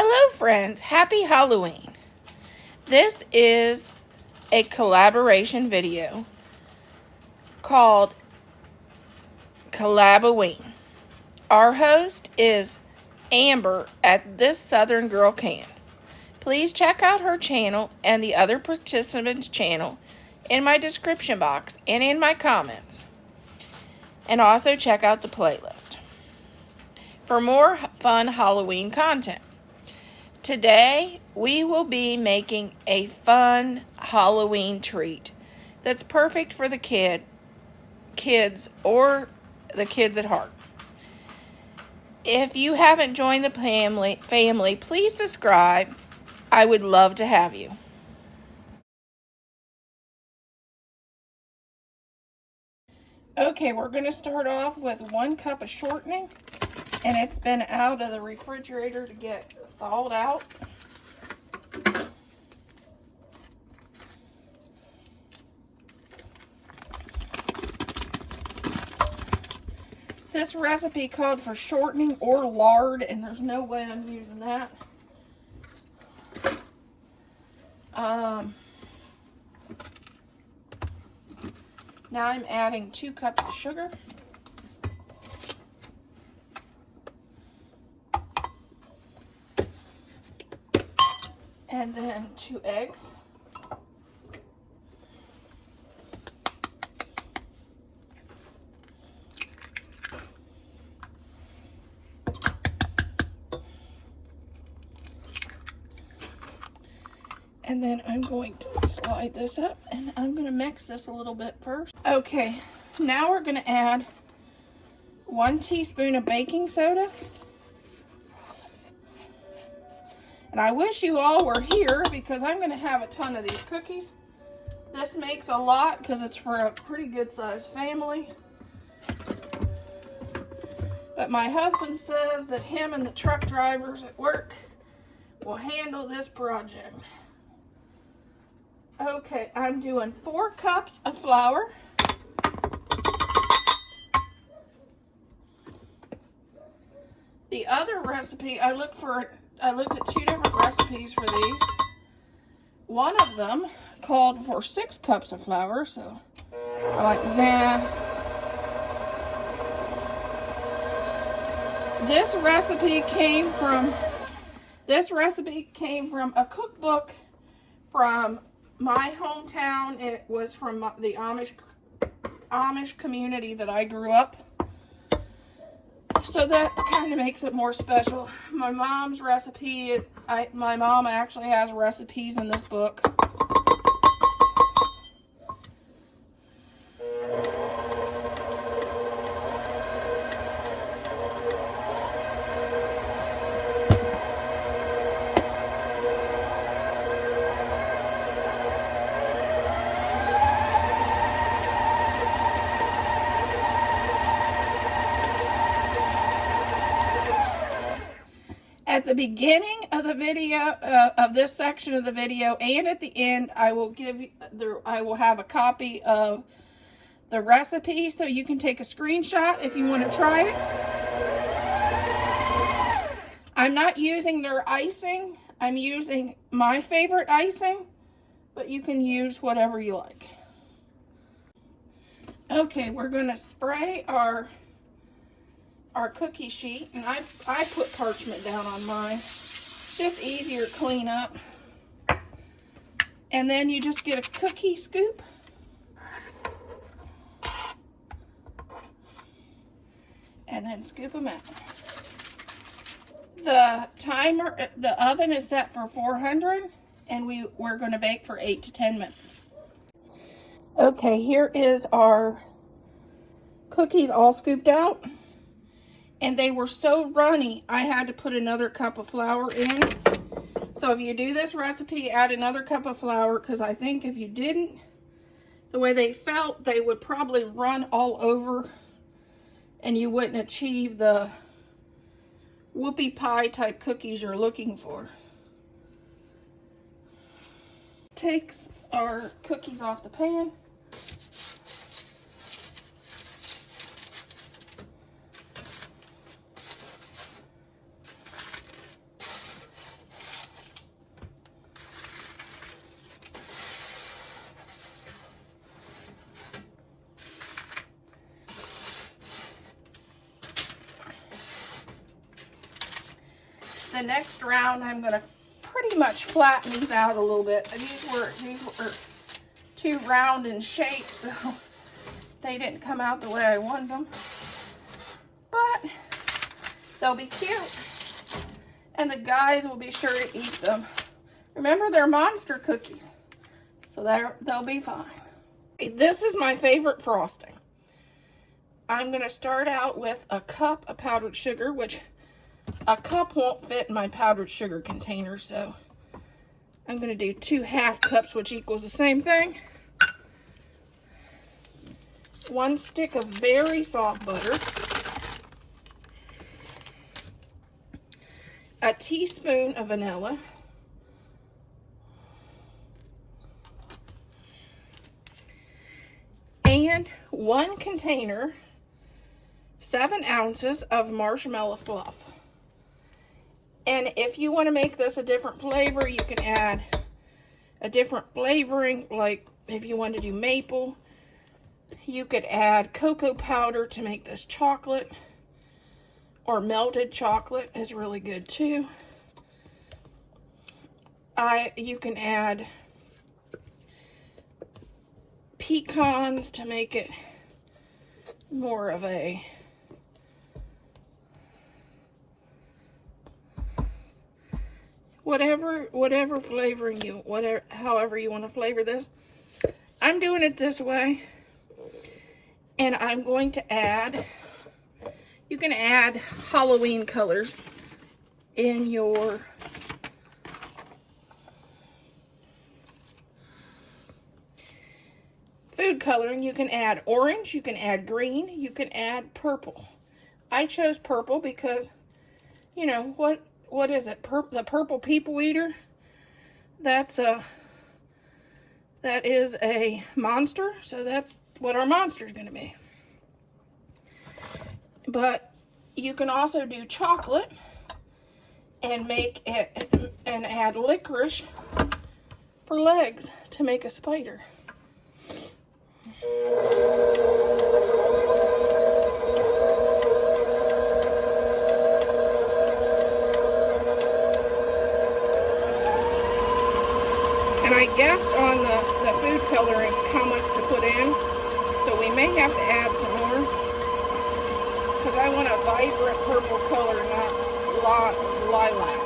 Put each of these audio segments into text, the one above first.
Hello friends, happy Halloween. This is a collaboration video called Collaboween. Our host is Amber at This Southern Girl Can. Please check out her channel and the other participants' channel in my description box and in my comments. And also check out the playlist for more fun Halloween content. Today, we will be making a fun Halloween treat that's perfect for the kids or the kids at heart. If you haven't joined the family, please subscribe. I would love to have you. Okay, we're going to start off with 1 cup of shortening, and it's been out of the refrigerator to get thawed out. This recipe called for shortening or lard, and there's no way I'm using that. Now I'm adding 2 cups of sugar. And then 2 eggs. And then I'm going to slide this up, and I'm going to mix this a little bit first. Okay, now we're going to add 1 teaspoon of baking soda. And I wish you all were here because I'm going to have a ton of these cookies. This makes a lot because it's for a pretty good sized family. But my husband says that him and the truck drivers at work will handle this project. Okay, I'm doing 4 cups of flour. The other recipe, I looked at 2 different recipes for these. One of them called for 6 cups of flour, so I'm like, nah. This recipe came from a cookbook from my hometown. It was from the Amish community that I grew up. So that kind of makes it more special. My mom's recipe, my mom actually has recipes in this book. At the beginning of the video, of this section of the video, and at the end, I will have a copy of the recipe so you can take a screenshot if you want to try it. I'm not using their icing. I'm using my favorite icing, but you can use whatever you like. Okay, we're going to spray our cookie sheet, and I put parchment down on mine. Just easier to clean up. And then you just get a cookie scoop. And then scoop them out. The oven is set for 400, and we're going to bake for 8 to 10 minutes. Okay, here is our cookies all scooped out. And they were so runny, I had to put another cup of flour in. So if you do this recipe, add another cup of flour, because I think if you didn't, the way they felt, they would probably run all over and you wouldn't achieve the Whoopi pie type cookies you're looking for. Takes our cookies off the pan. The next round, I'm going to pretty much flatten these out a little bit. These were too round in shape, so they didn't come out the way I wanted them. But they'll be cute, and the guys will be sure to eat them. Remember, they're monster cookies, so they'll be fine. This is my favorite frosting. I'm going to start out with a cup of powdered sugar, which a cup won't fit in my powdered sugar container, so I'm going to do 2 half cups, which equals the same thing. 1 stick of very soft butter. A teaspoon of vanilla. And 1 container, 7 ounces of marshmallow fluff. And if you want to make this a different flavor, you can add a different flavoring. Like if you want to do maple, you could add cocoa powder to make this chocolate. Or melted chocolate is really good too. You can add pecans to make it more of a whatever flavoring however you want to flavor this. I'm doing it this way, and I'm going to add, you can add Halloween colors in your food coloring. You can add orange, you can add green, you can add purple. I chose purple because, you know, what is it? The purple people eater? That is a monster, so that's what our monster is going to be. But you can also do chocolate and make it and add licorice for legs to make a spider. And I guessed on the food coloring how much to put in, so we may have to add some more, because I want a vibrant purple color, not lilac.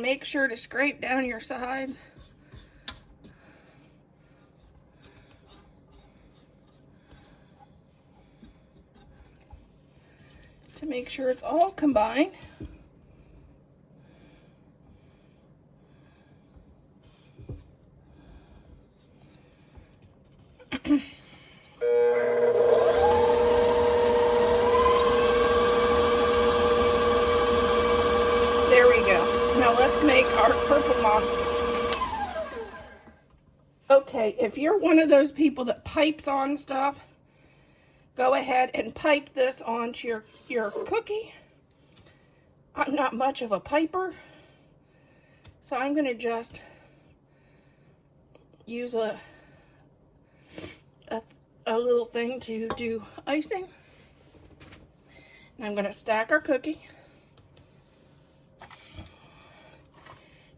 Make sure to scrape down your sides. To make sure it's all combined. There we go. Now let's make our purple monster. Okay, if you're one of those people that pipes on stuff, go ahead and pipe this onto your cookie. I'm not much of a piper, so I'm going to just use a little thing to do icing. And I'm going to stack our cookie.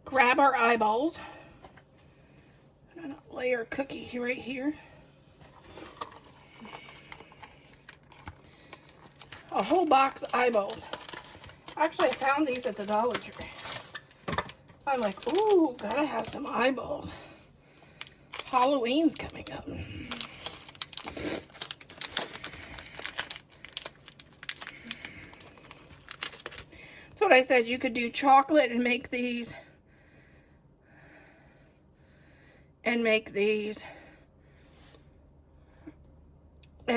Grab our eyeballs. I'm going to lay our cookie right here. A whole box of eyeballs. Actually, I found these at the Dollar Tree. I'm like, ooh, gotta have some eyeballs. Halloween's coming up. That's what I said. You could do chocolate and make these. And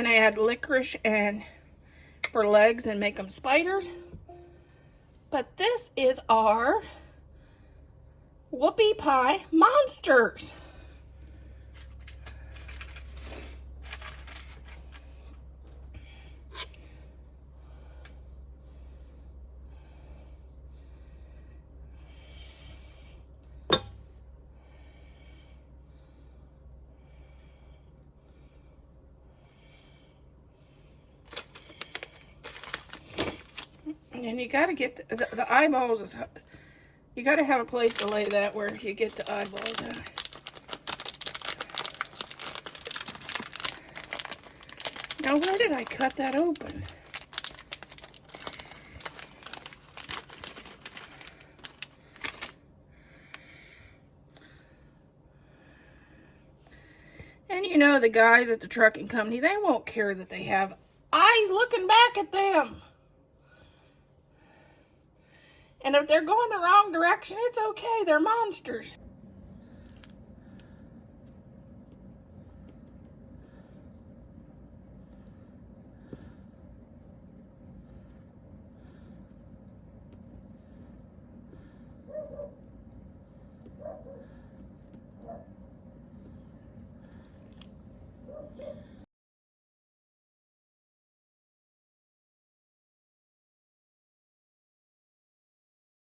add licorice and for legs and make them spiders. But this is our Whoopi pie monsters. And you got to get the eyeballs. You got to have a place to lay that where you get the eyeballs out. Now, where did I cut that open? And you know, the guys at the trucking company, they won't care that they have eyes looking back at them. And if they're going the wrong direction, it's okay. They're monsters.